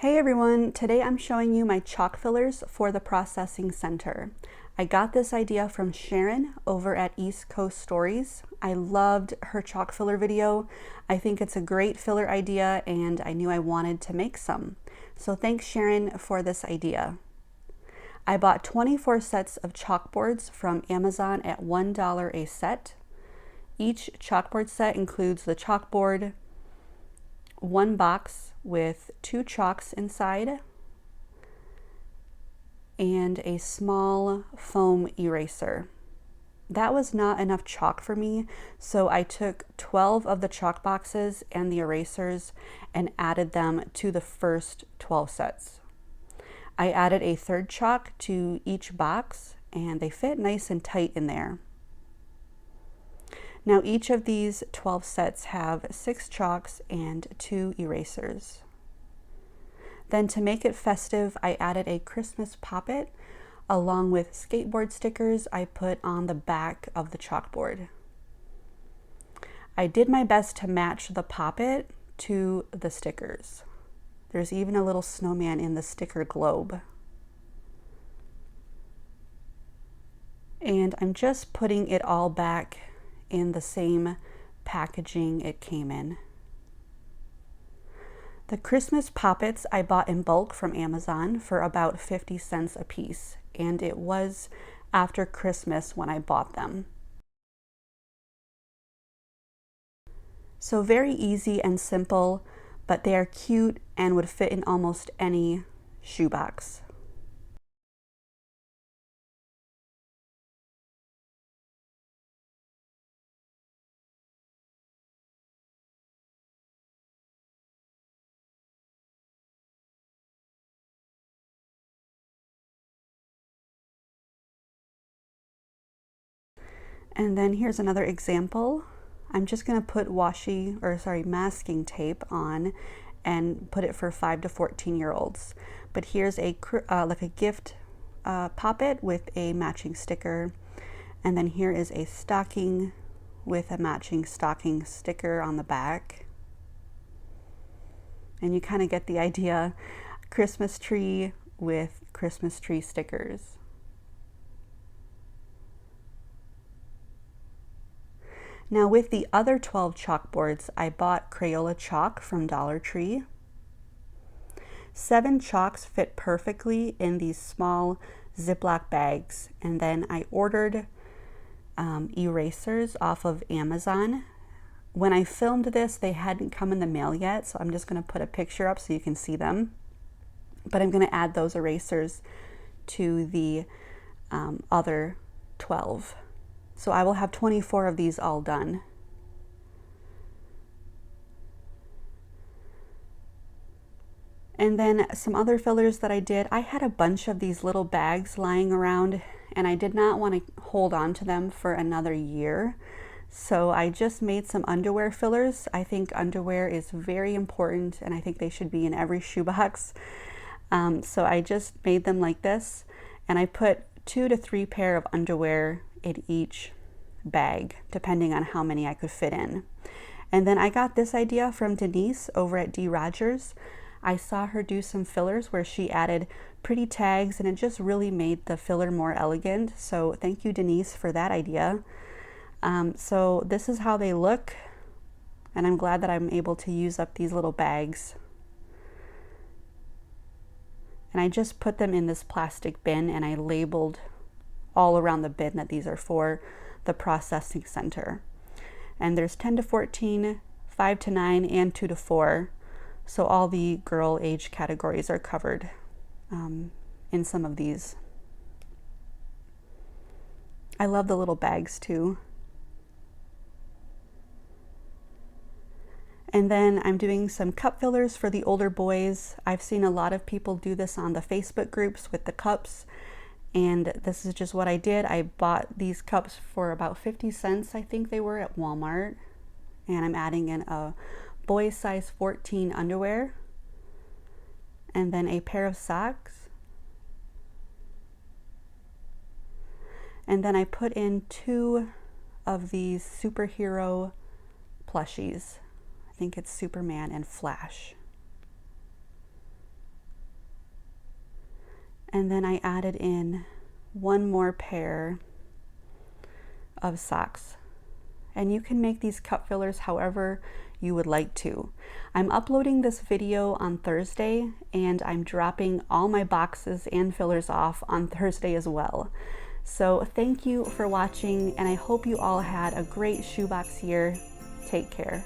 Hey everyone, today I'm showing you my chalk fillers for the processing center. I got this idea from Sharon over at East Coast Stories. I loved her chalk filler video. I think it's a great filler idea and I knew I wanted to make some. So thanks Sharon for this idea. I bought 24 sets of chalkboards from Amazon at $1 a set. Each chalkboard set includes the chalkboard, one box with 2 chalks inside, and a small foam eraser. That was not enough chalk for me, so I took 12 of the chalk boxes and the erasers and added them to the first 12 sets. I added a third chalk to each box and they fit nice and tight in there. Now each of these 12 sets have 6 chalks and 2 erasers. Then to make it festive, I added a Christmas poppet along with skateboard stickers I put on the back of the chalkboard. I did my best to match the poppet to the stickers. There's even a little snowman in the sticker globe. And I'm just putting it all back in the same packaging it came in. The Christmas poppets I bought in bulk from Amazon for about 50 cents a piece, and it was after Christmas when I bought them. So very easy and simple, but they are cute and would fit in almost any shoebox. And then here's another example. I'm just going to put masking tape on and put it for 5 to 14-year-olds. But here's a like a gift poppet with a matching sticker. And then here is a stocking with a matching stocking sticker on the back. And you kind of get the idea. Christmas tree with Christmas tree stickers. Now with the other 12 chalkboards, I bought Crayola chalk from Dollar Tree. 7 chalks fit perfectly in these small Ziploc bags, and then I ordered erasers off of Amazon. When I filmed this, they hadn't come in the mail yet, so I'm just going to put a picture up so you can see them. But I'm going to add those erasers to the other 12. So I will have 24 of these all done. And then some other fillers that I did, I had a bunch of these little bags lying around and I did not want to hold on to them for another year. So I just made some underwear fillers. I think underwear is very important and I think they should be in every shoebox. So I just made them like this and I put 2 to 3 pair of underwear in each bag, depending on how many I could fit in. And then I got this idea from Denise over at D. Rogers. I saw her do some fillers where she added pretty tags and it just really made the filler more elegant. So thank you, Denise, for that idea. So this is how they look, and I'm glad that I'm able to use up these little bags. And I just put them in this plastic bin and I labeled all around the bin that these are for the processing center. And there's 10 to 14, 5 to 9, and 2 to 4. So all the girl age categories are covered in some of these. I love the little bags too. And then I'm doing some cup fillers for the older boys. I've seen a lot of people do this on the Facebook groups with the cups. And this is just what I did. I bought these cups for about 50 cents, I think they were, at Walmart. And I'm adding in a boy size 14 underwear. And then a pair of socks. And then I put in 2 of these superhero plushies. I think it's Superman and Flash. And then I added in one more pair of socks. And you can make these cup fillers however you would like to. I'm uploading this video on Thursday, and I'm dropping all my boxes and fillers off on Thursday as well. So thank you for watching, and I hope you all had a great shoebox year. Take care.